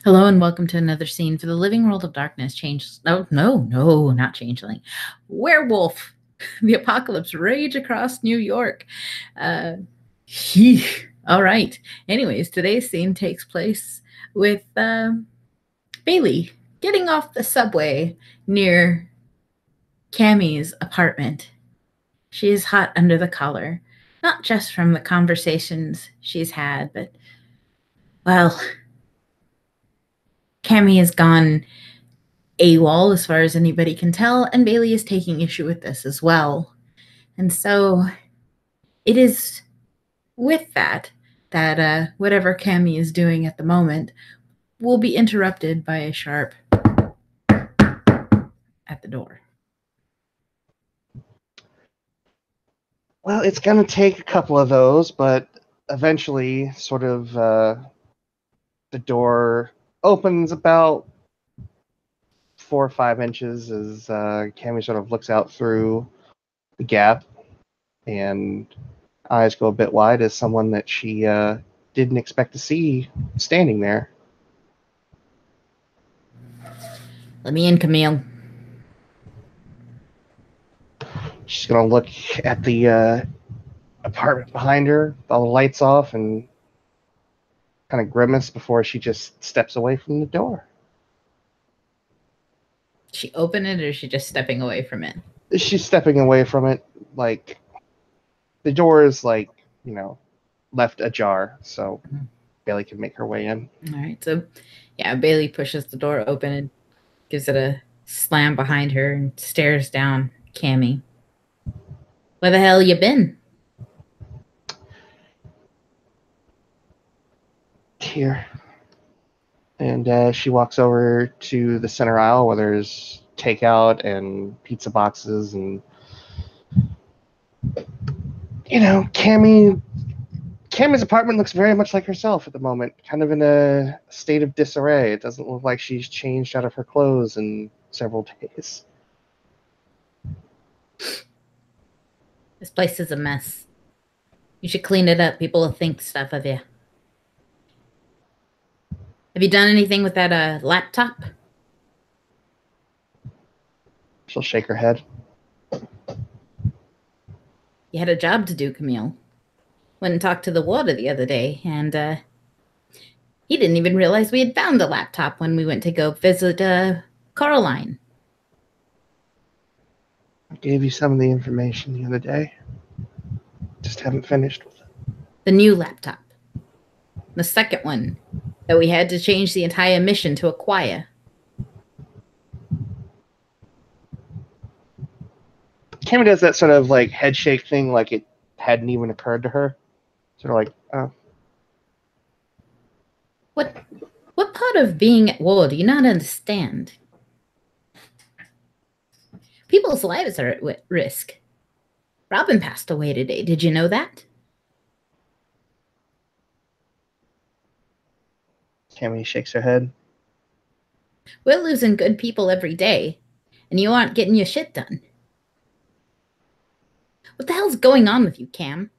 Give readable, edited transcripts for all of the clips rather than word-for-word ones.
Hello and welcome to another scene for the living world of darkness. No, not changeling. Werewolf. The apocalypse rage across New York. All right. Anyways, today's scene takes place with Bailey getting off the subway near Cammie's apartment. She is hot under the collar, not just from the conversations she's had, but, well, Cammie has gone AWOL as far as anybody can tell, and Bailey is taking issue with this as well. And so it is with that whatever Cammie is doing at the moment will be interrupted by a sharp at the door. Well, it's going to take a couple of those, but eventually sort of the door opens about 4 or 5 inches as Cammie sort of looks out through the gap, and eyes go a bit wide as someone that she didn't expect to see standing there. Let me in, Camille. She's going to look at the apartment behind her, with all the lights off, and kind of grimace before she just steps away from the door. She open it, or is she just stepping away from it? She's stepping away from it. Like, the door is, like, you know, left ajar, so Bailey can make her way in. All right, so yeah, Bailey pushes the door open and gives it a slam behind her and stares down Cammie. Where the hell you been? Here. And she walks over to the center aisle where there's takeout and pizza boxes and, you know, Cammie's apartment looks very much like herself at the moment, kind of in a state of disarray. It doesn't look like she's changed out of her clothes in several days. This place is a mess. You should clean it up. People will think stuff of you. Have you done anything with that laptop? She'll shake her head. You had a job to do, Camille. Went and talked to the LWoD the other day, and he didn't even realize we had found the laptop when we went to go visit Caroline. I gave you some of the information the other day. Just haven't finished with it. The new laptop. The second one that we had to change the entire mission to acquire. Cammie does that sort of like head shake thing, like it hadn't even occurred to her. Sort of like, oh. What part of being at LWoD do you not understand? People's lives are at risk. Robin passed away today. Did you know that? Cammie shakes her head. We're losing good people every day, and you aren't getting your shit done. What the hell's going on with you, Cam?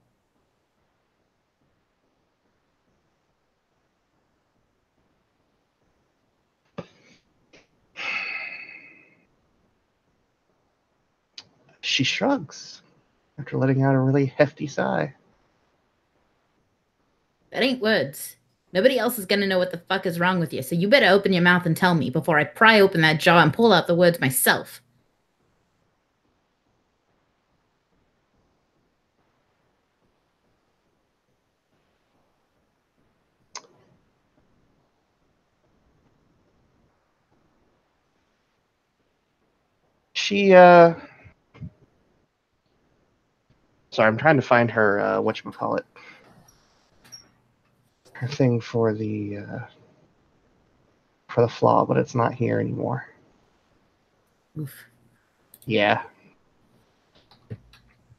She shrugs after letting out a really hefty sigh. That ain't words. Nobody else is gonna know what the fuck is wrong with you, so you better open your mouth and tell me before I pry open that jaw and pull out the words myself. Sorry, I'm trying to find her, whatchamacallit. Her thing for the flaw, but it's not here anymore. Oof. Yeah.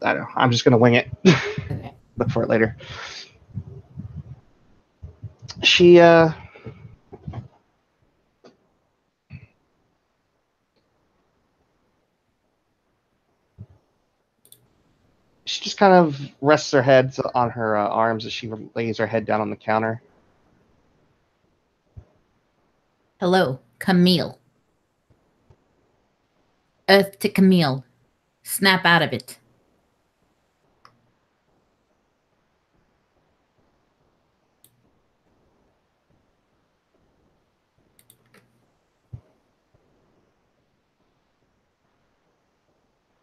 I don't know. I'm just going to wing it. Okay. Look for it later. She just kind of rests her head on her arms as she lays her head down on the counter. Hello, Camille. Earth to Camille. Snap out of it.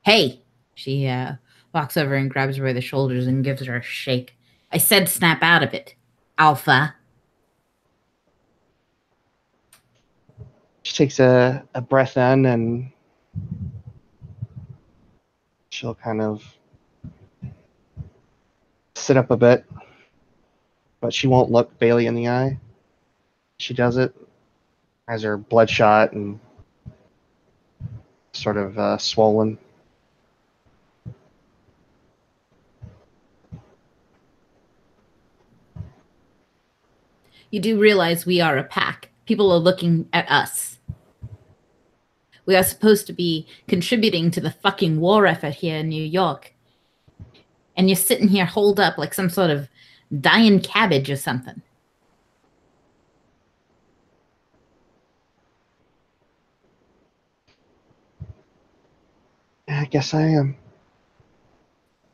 Hey! She walks over and grabs her by the shoulders and gives her a shake. I said snap out of it, Alpha. She takes a breath in and she'll kind of sit up a bit, but she won't look Bailey in the eye. She does it, eyes are bloodshot and sort of swollen. You do realize we are a pack. People are looking at us. We are supposed to be contributing to the fucking war effort here in New York. And you're sitting here holed up like some sort of dying cabbage or something. I guess I am.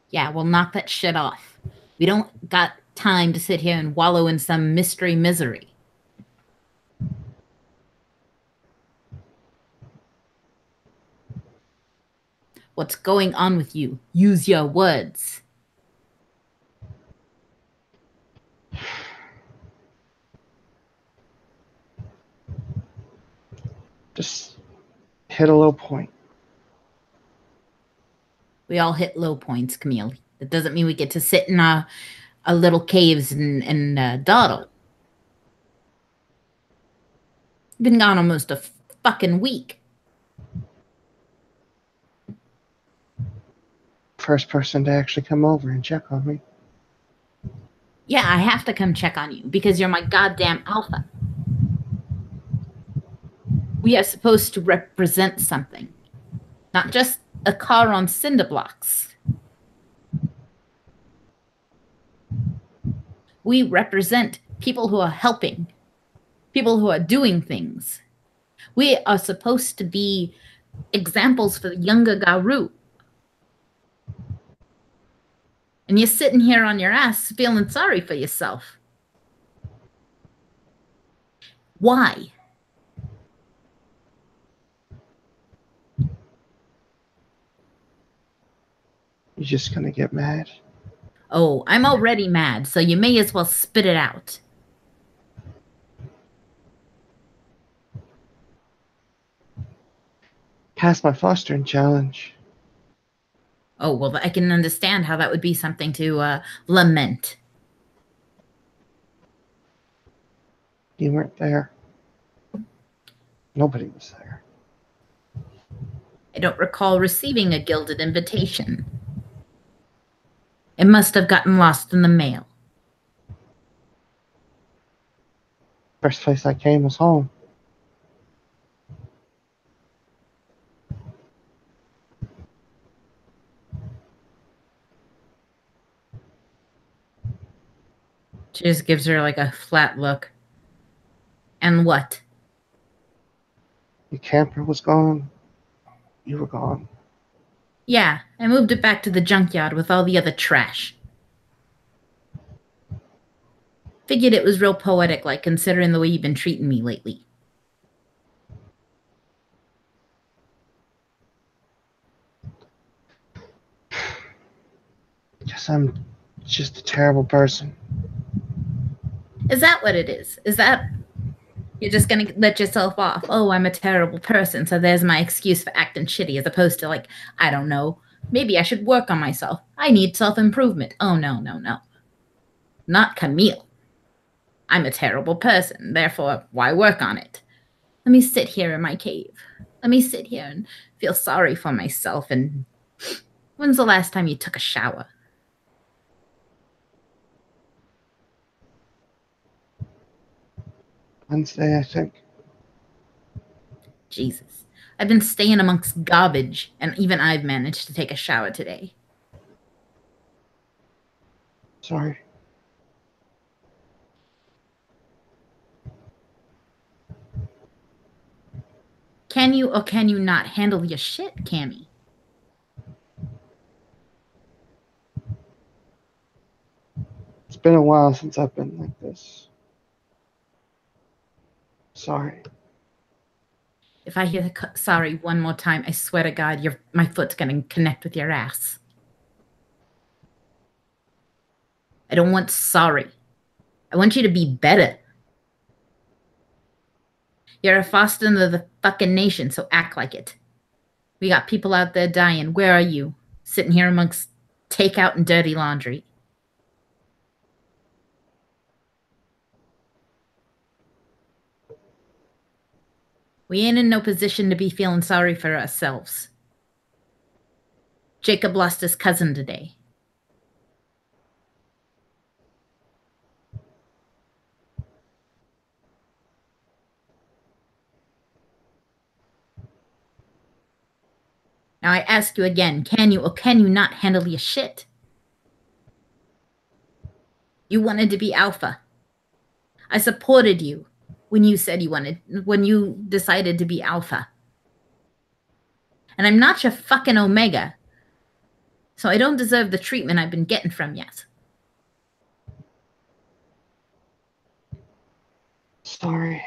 Yeah, well, knock that shit off. We don't got time to sit here and wallow in some mystery misery. What's going on with you? Use your words. Just hit a low point. We all hit low points, Camille. That doesn't mean we get to sit in our little caves and dawdle. Been gone almost a fucking week. First person to actually come over and check on me. Yeah, I have to come check on you because you're my goddamn alpha. We are supposed to represent something, not just a car on cinder blocks. We represent people who are helping, people who are doing things. We are supposed to be examples for the younger Garou. And you're sitting here on your ass feeling sorry for yourself. Why? You're just gonna get mad. Oh, I'm already mad, so you may as well spit it out. Pass my fostering challenge. Oh, well, I can understand how that would be something to lament. You weren't there. Nobody was there. I don't recall receiving a gilded invitation. It must have gotten lost in the mail. First place I came was home. She just gives her like a flat look. And what? Your camper was gone. You were gone. Yeah, I moved it back to the junkyard with all the other trash. Figured it was real poetic, like considering the way you've been treating me lately. Guess I'm just a terrible person. Is that what it is? Is that you're just gonna let yourself off? Oh, I'm a terrible person, so there's my excuse for acting shitty, as opposed to like, I don't know, maybe I should work on myself. I need self-improvement. Oh no, no, no. Not Camille. I'm a terrible person, therefore why work on it? Let me sit here in my cave. Let me sit here and feel sorry for myself. And when's the last time you took a shower? Wednesday, I think. Jesus. I've been staying amongst garbage, and even I've managed to take a shower today. Sorry. Can you or can you not handle your shit, Cammie? It's been a while since I've been like this. Sorry. If I hear sorry one more time, I swear to God, my foot's gonna connect with your ass. I don't want sorry. I want you to be better. You're a foster of the fucking nation, so act like it. We got people out there dying. Where are you? Sitting here amongst takeout and dirty laundry. We ain't in no position to be feeling sorry for ourselves. Jacob lost his cousin today. Now I ask you again, can you or can you not handle your shit? You wanted to be alpha. I supported you when you said when you decided to be alpha. And I'm not your fucking omega. So I don't deserve the treatment I've been getting from yet. Sorry.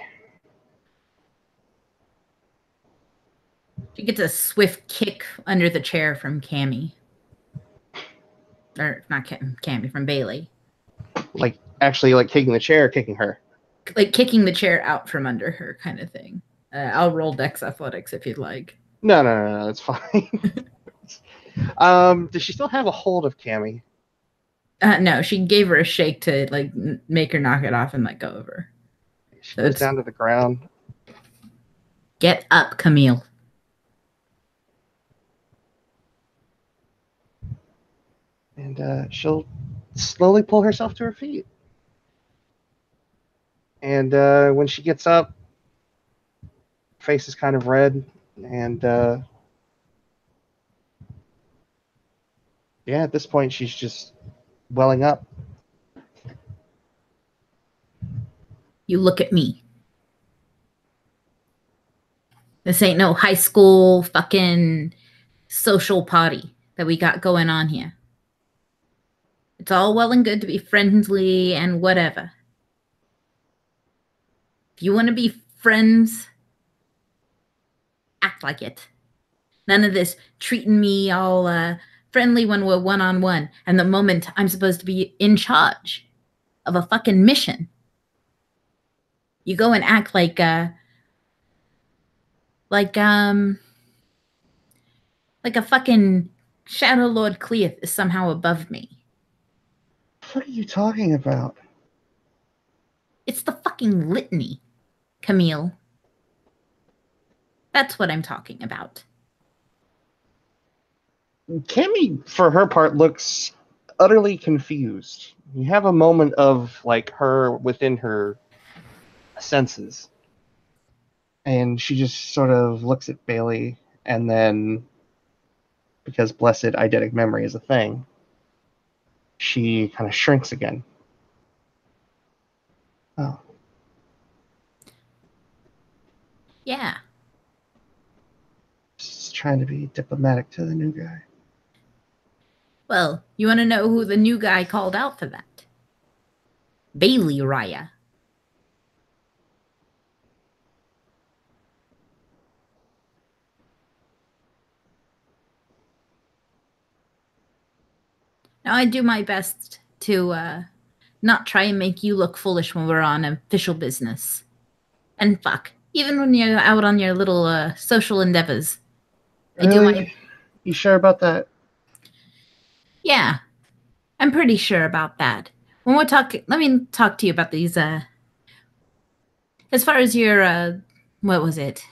She gets a swift kick under the chair from Cammie. Or not Cammie, from Bailey. Like, actually, like kicking the chair, kicking her. Like kicking the chair out from under her kind of thing. I'll roll Dex Athletics if you'd like. No, it's fine. Does she still have a hold of Cammie? No, she gave her a shake to like make her knock it off and let go of her. She goes down to the ground. Get up, Camille. And she'll slowly pull herself to her feet. And when she gets up, face is kind of red, and yeah, at this point she's just welling up. You look at me. This ain't no high school fucking social party that we got going on here. It's all well and good to be friendly and whatever. If you want to be friends, act like it. None of this treating me all friendly when we're one-on-one, and the moment I'm supposed to be in charge of a fucking mission, you go and act like a fucking Shadow Lord Cleith is somehow above me. What are you talking about? It's the fucking litany, Camille. That's what I'm talking about. Cammie, for her part, looks utterly confused. You have a moment of like her within her senses, and she just sort of looks at Bailey, and then, because blessed eidetic memory is a thing, she kind of shrinks again. Oh. Yeah. Just trying to be diplomatic to the new guy. Well, you want to know who the new guy called out for that? Bailey Raya. Now, I do my best to not try and make you look foolish when we're on official business. And fuck, even when you're out on your little social endeavors. Really? You sure about that? Yeah, I'm pretty sure about that. When we're talking, let me talk to you about these, as far as your, what was it?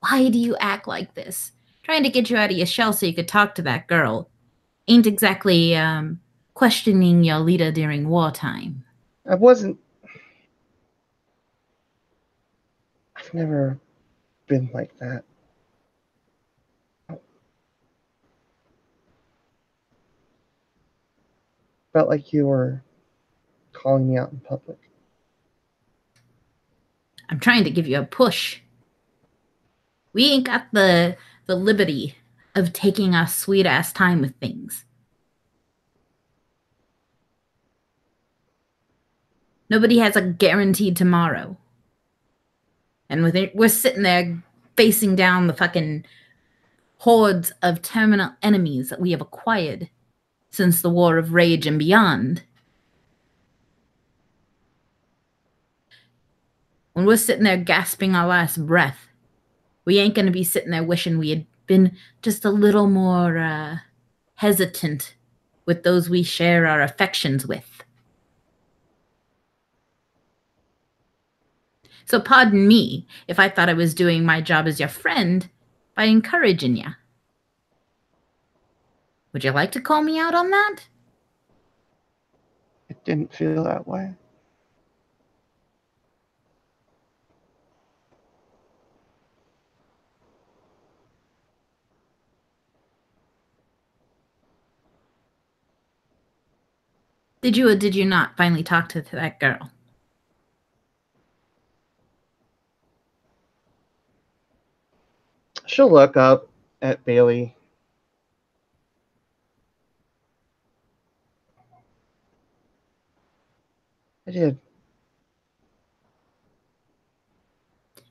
Why do you act like this? Trying to get you out of your shell so you could talk to that girl. Ain't exactly, questioning your leader during wartime. I wasn't. I've never been like that. Felt like you were calling me out in public. I'm trying to give you a push. We ain't got the liberty of taking our sweet ass time with things. Nobody has a guaranteed tomorrow. And with it, we're sitting there facing down the fucking hordes of terminal enemies that we have acquired since the War of Rage and beyond. When we're sitting there gasping our last breath, we ain't going to be sitting there wishing we had been just a little more hesitant with those we share our affections with. So pardon me if I thought I was doing my job as your friend by encouraging you. Would you like to call me out on that? It didn't feel that way. Did you or did you not finally talk to that girl? She'll look up at Bailey. I did.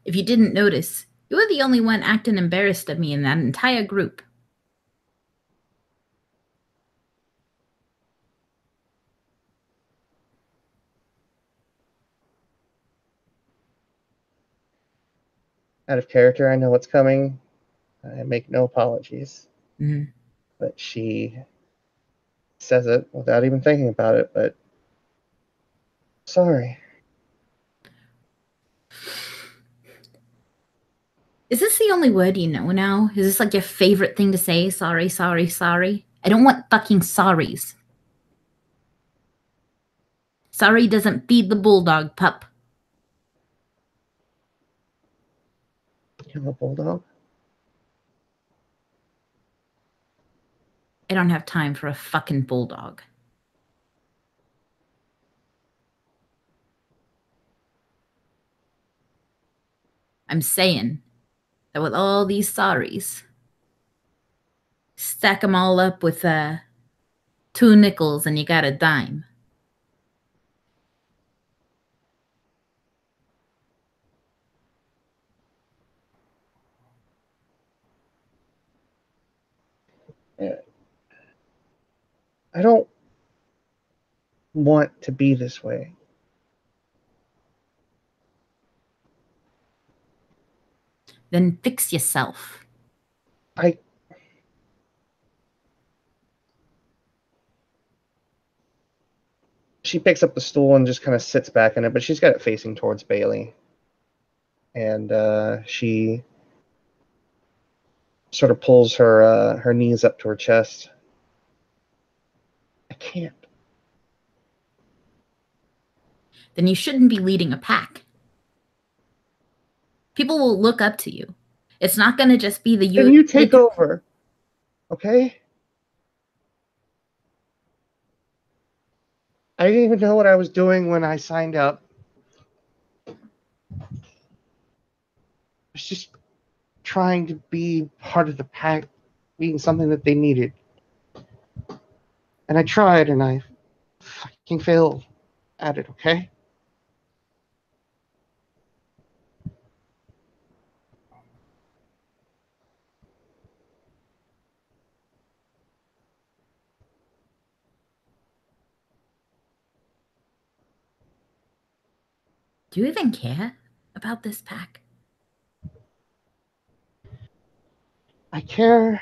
If you didn't notice, you were the only one acting embarrassed of me in that entire group. Out of character, I know what's coming. I make no apologies. Mm-hmm. But she says it without even thinking about it, but sorry. Is this the only word you know now? Is this like your favorite thing to say? Sorry, sorry, sorry? I don't want fucking sorries. Sorry doesn't feed the bulldog, pup. You have a bulldog? I don't have time for a fucking bulldog. I'm saying that with all these sorries, stack them all up with 2 nickels and you got a dime. Yeah. I don't want to be this way. Then fix yourself. She picks up the stool and just kind of sits back in it, but she's got it facing towards Bailey. And she sort of pulls her knees up to her chest. I can't. Then you shouldn't be leading a pack. People will look up to you. It's not going to just be the you. Then you take over, okay? I didn't even know what I was doing when I signed up. I was just trying to be part of the pack, being something that they needed. And I tried, and I fucking failed at it, okay? Do you even care about this pack? I care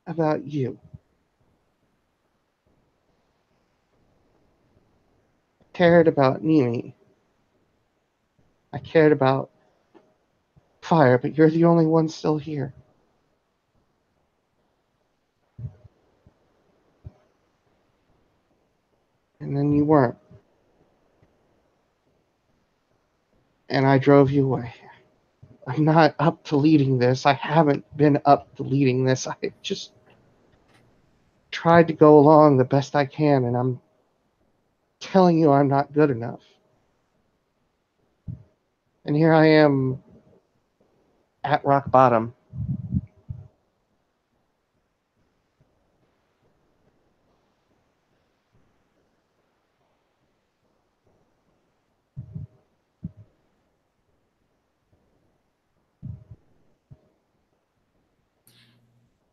about you. I cared about Mimi. I cared about Fire, but you're the only one still here. And then you weren't. And I drove you away. I'm not up to leading this. I haven't been up to leading this. I just tried to go along the best I can, and I'm telling you I'm not good enough. And here I am at rock bottom.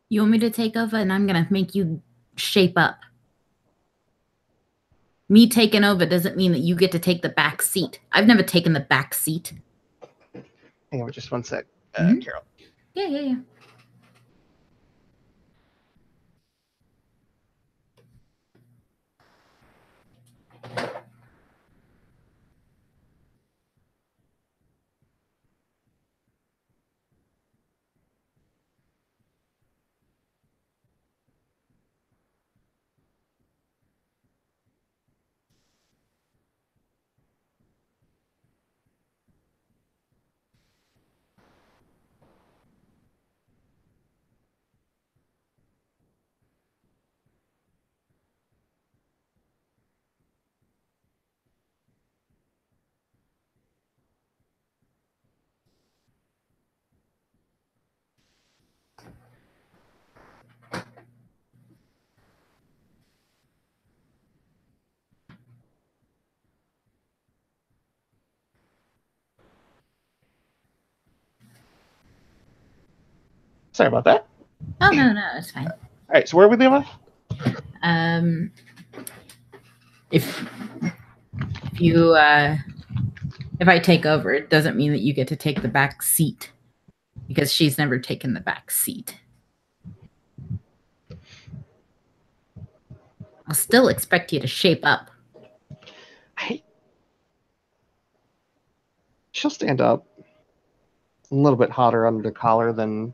You want me to take over and I'm going to make you shape up? Me taking over doesn't mean that you get to take the back seat. I've never taken the back seat. Hang on just one sec, Carol. Yeah. Sorry about that. Oh, no, it's fine. All right, so where we leave off? If you if I take over, it doesn't mean that you get to take the back seat because she's never taken the back seat. I'll still expect you to shape up. She'll stand up. A little bit hotter under the collar than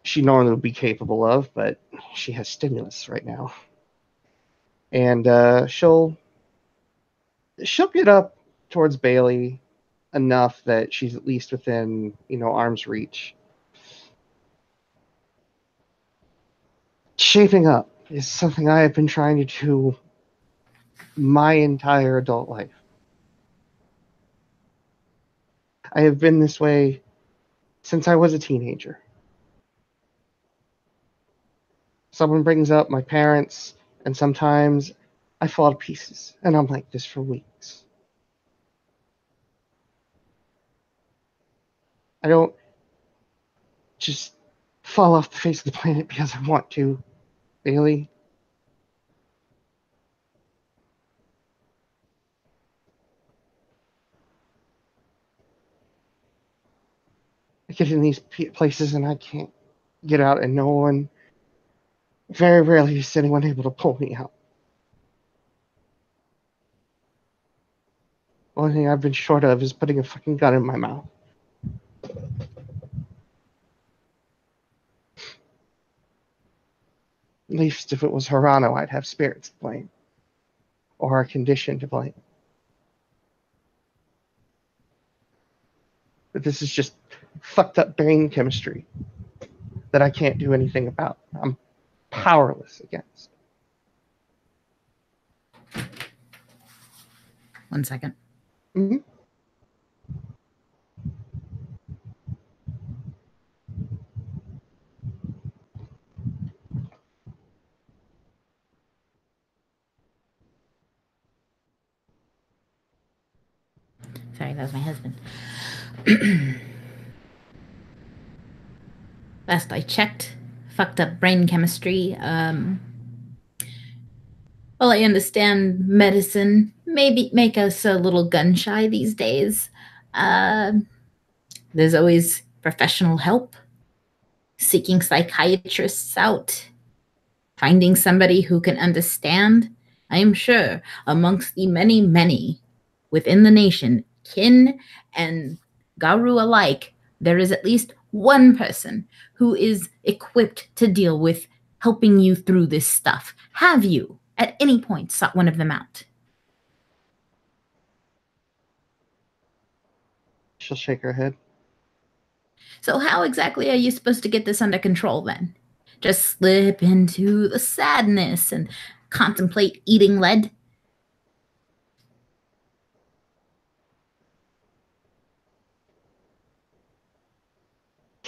she normally would be capable of, but she has stimulus right now. And she'll get up towards Bailey enough that she's at least within, arm's reach. Shaping up is something I have been trying to do my entire adult life. I have been this way since I was a teenager. Someone brings up my parents, and sometimes I fall to pieces, and I'm like this for weeks. I don't just fall off the face of the planet because I want to, Bailey. I get in these places and I can't get out, and no one, very rarely is anyone able to pull me out. The only thing I've been short of is putting a fucking gun in my mouth. At least if it was Hirano, I'd have spirits to blame. Or a condition to blame. But this is just fucked up brain chemistry that I can't do anything about. I'm powerless against. 1 second. Mm-hmm. Sorry, that was my husband. Last I checked, fucked up brain chemistry. Well, I understand medicine maybe make us a little gun shy these days. There's always professional help, seeking psychiatrists out, finding somebody who can understand. I am sure amongst the many, many within the nation, kin and Garu alike, there is at least one person who is equipped to deal with helping you through this stuff. Have you, at any point, sought one of them out? She'll shake her head. So how exactly are you supposed to get this under control then? Just slip into the sadness and contemplate eating lead?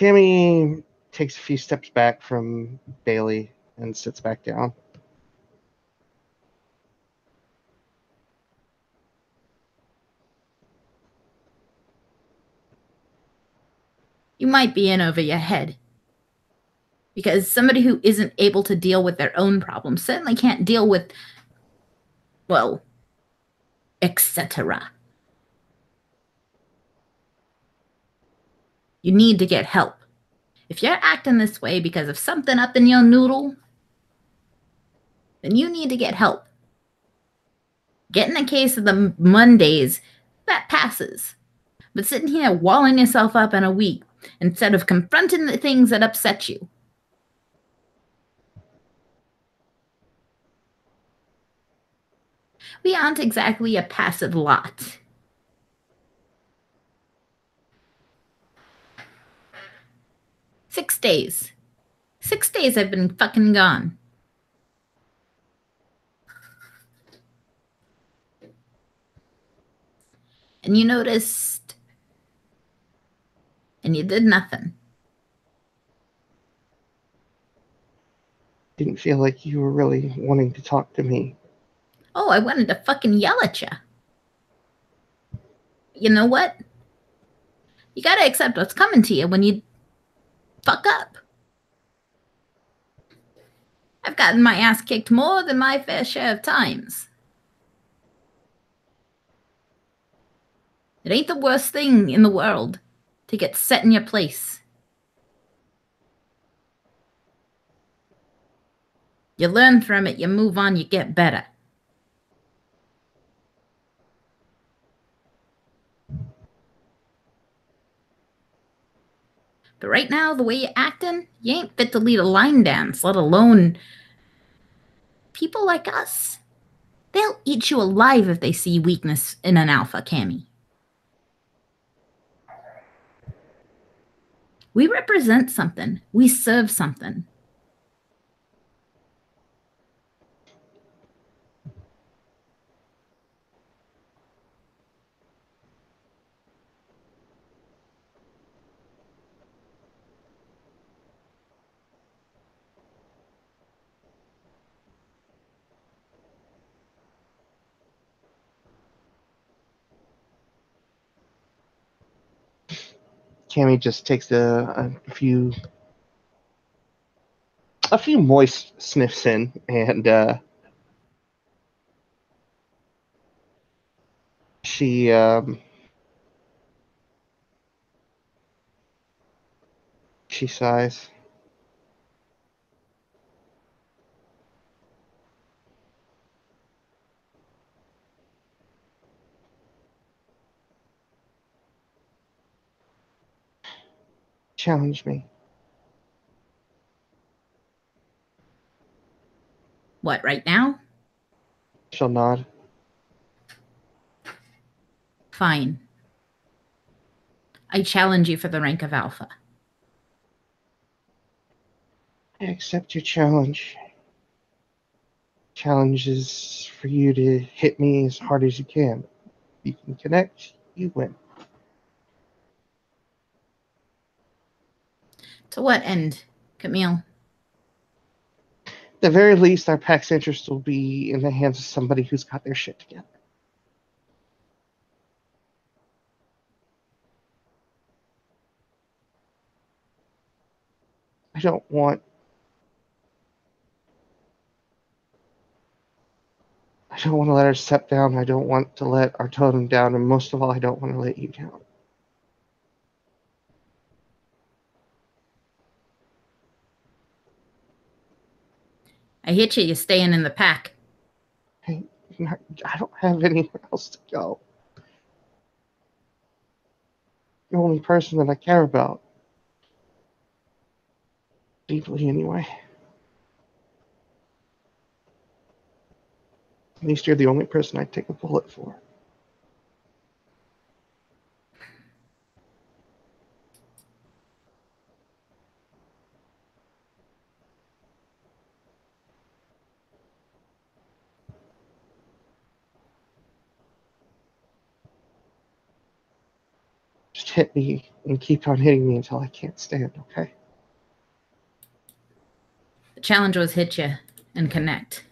Cammie takes a few steps back from Bailey and sits back down. You might be in over your head. Because somebody who isn't able to deal with their own problems certainly can't deal with, well, etc. You need to get help. If you're acting this way because of something up in your noodle, then you need to get help. Getting a case of the Mondays, that passes. But sitting here walling yourself up in a week instead of confronting the things that upset you. We aren't exactly a passive lot. Six days I've been fucking gone. And you noticed, and you did nothing. Didn't feel like you were really wanting to talk to me. Oh, I wanted to fucking yell at you. You know what? You gotta accept what's coming to you when you fuck up. I've gotten my ass kicked more than my fair share of times. It ain't the worst thing in the world to get set in your place. You learn from it, you move on, you get better. But right now, the way you're acting, you ain't fit to lead a line dance, let alone people like us. They'll eat you alive if they see weakness in an alpha, Cammie. We represent something. We serve something. Cammie just takes a few moist sniffs in, and she sighs. Challenge me. What, right now? She'll nod. Fine. I challenge you for the rank of alpha. I accept your challenge. Challenge is for you to hit me as hard as you can. If you can connect, you win. To what end, Camille? At the very least, our pack's interest will be in the hands of somebody who's got their shit together. I don't want to let our step down. I don't want to let our totem down. And most of all, I don't want to let you down. I hit you, you're staying in the pack. I don't have anywhere else to go. The only person that I care about. Deeply, anyway. At least you're the only person I'd take a bullet for. Just hit me and keep on hitting me until I can't stand, okay? The challenge was hit you and connect.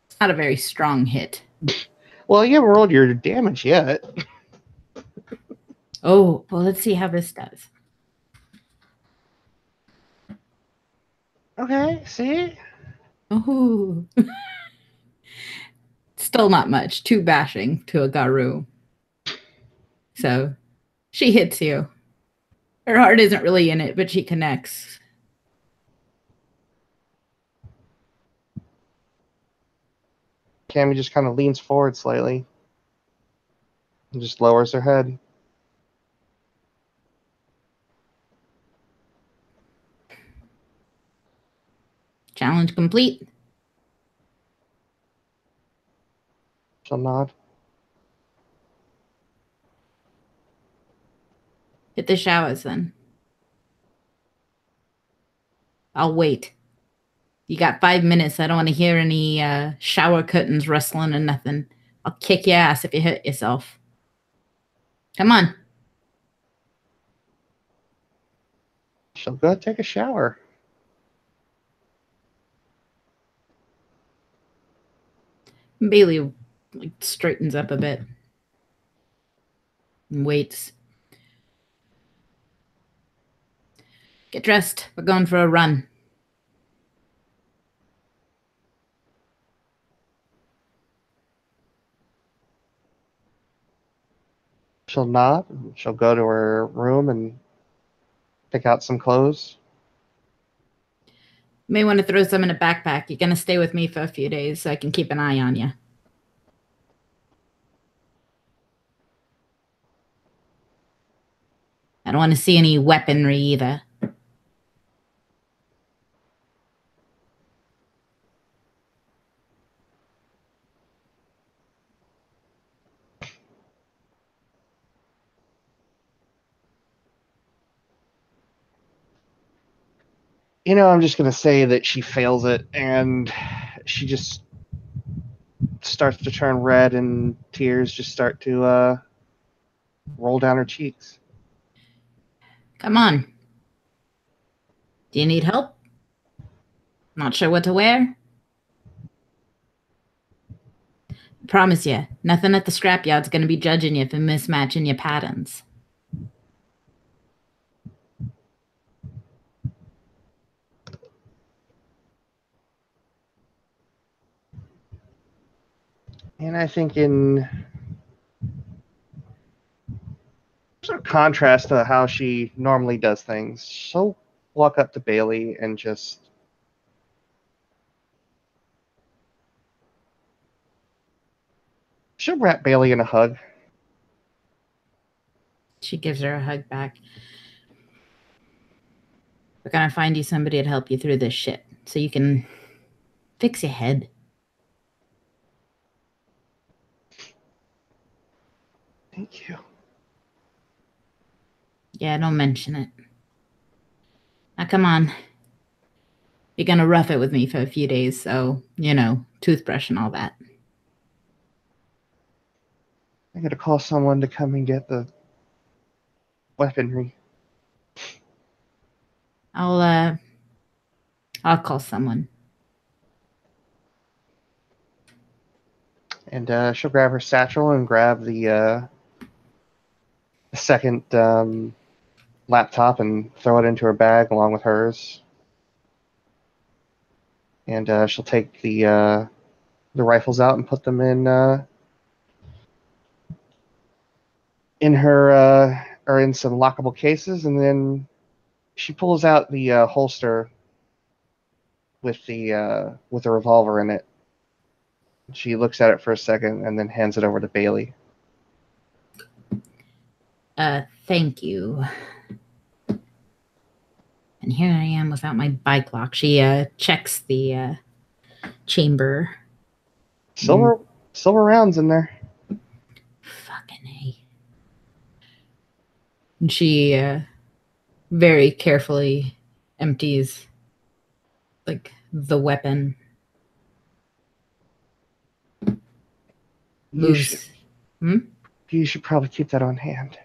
It's not a very strong hit. Well, you haven't rolled your damage yet. Oh, well, let's see how this does. Okay, see? Oh. Still not much. 2 bashing to a Garu. So she hits you. Her heart isn't really in it, but she connects. Cammie just kind of leans forward slightly and just lowers her head. Challenge complete. She'll nod. Hit the showers then. I'll wait. You got 5 minutes. I don't want to hear any shower curtains rustling or nothing. I'll kick your ass if you hit yourself. Come on. She'll go take a shower. Bailey straightens up a bit and waits. Get dressed. We're going for a run. She'll nod. She'll go to her room and pick out some clothes. You may want to throw some in a backpack. You're going to stay with me for a few days so I can keep an eye on you. I don't want to see any weaponry either. You know, I'm just going to say that she fails it and she just starts to turn red and tears just start to roll down her cheeks. Come on. Do you need help? Not sure what to wear? Promise you, nothing at the scrapyard's going to be judging you for mismatching your patterns. And I think in sort of contrast to how she normally does things, she'll walk up to Bailey and just she'll wrap Bailey in a hug. She gives her a hug back. We're going to find you somebody to help you through this shit so you can fix your head. Thank you. Yeah, don't mention it. Now, come on. You're going to rough it with me for a few days, so, you know, toothbrush and all that. I gotta call someone to come and get the weaponry. I'll call someone. And she'll grab her satchel and grab the second laptop and throw it into her bag along with hers. And she'll take the rifles out and put them in her or in some lockable cases, and then she pulls out the holster with the revolver in it. She looks at it for a second and then hands it over to Bailey. Thank you. And here I am without my bike lock. She checks the chamber. Silver rounds in there. Fucking A. And she very carefully empties like the weapon. Moves. You should probably keep that on hand.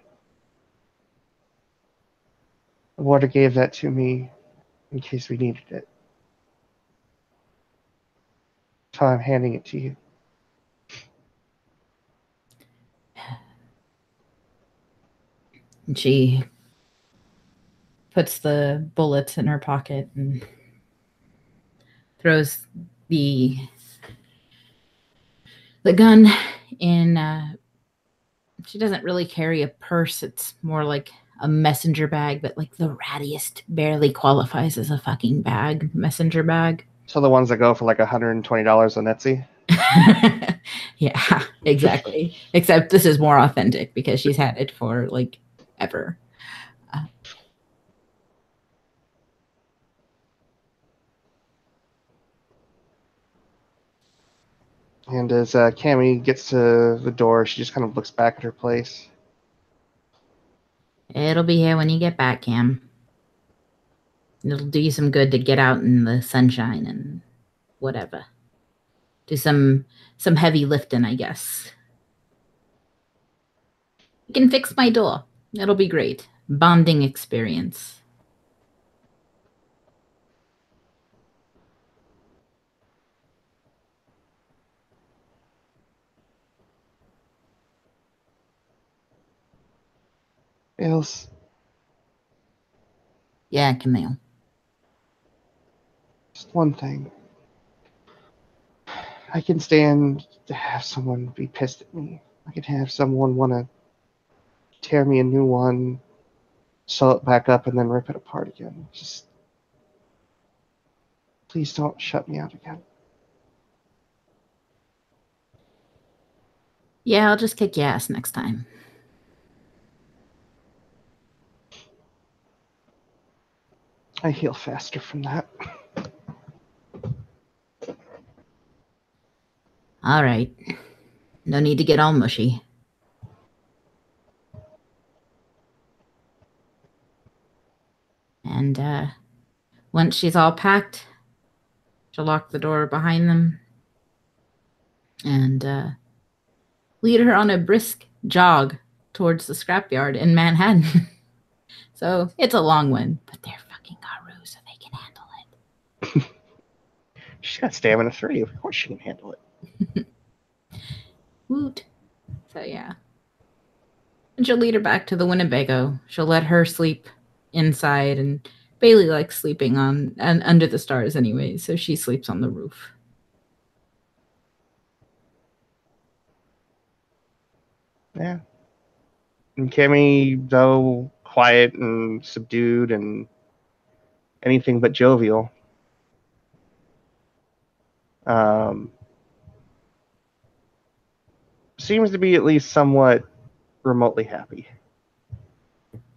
The warder gave that to me in case we needed it. So I'm handing it to you. And she puts the bullets in her pocket and throws the gun in. She doesn't really carry a purse. It's more like a messenger bag, but like the rattiest barely qualifies as a fucking bag. Messenger bag. So the ones that go for like $120 on Etsy? Yeah, exactly. Except this is more authentic because she's had it for like ever. And as Cammie gets to the door, she just kind of looks back at her place. It'll be here when you get back, Cam. It'll do you some good to get out in the sunshine and whatever. Do some heavy lifting, I guess. You can fix my door. It'll be great. Bonding experience. Else. Yeah, Camille. Just one thing. I can stand to have someone be pissed at me. I can have someone want to tear me a new one, sew it back up, and then rip it apart again. Just please don't shut me out again. Yeah, I'll just kick your ass next time. I heal faster from that. All right. No need to get all mushy. And once she's all packed, she'll lock the door behind them and lead her on a brisk jog towards the scrapyard in Manhattan. So it's a long one, but they're fucking Garu, so they can handle it. She's got stamina 3. Of course she can handle it. Woot. So yeah. And she'll lead her back to the Winnebago. She'll let her sleep inside, and Bailey likes sleeping on and under the stars anyway, so she sleeps on the roof. Yeah. And Cammie, though quiet and subdued and anything but jovial, seems to be at least somewhat remotely happy.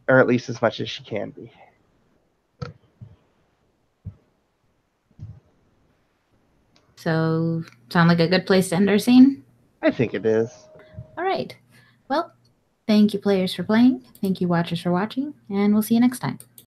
Or at least as much as she can be. So, sound like a good place to end our scene? I think it is. All right. Well, thank you, players, for playing. Thank you, watchers, for watching, and we'll see you next time.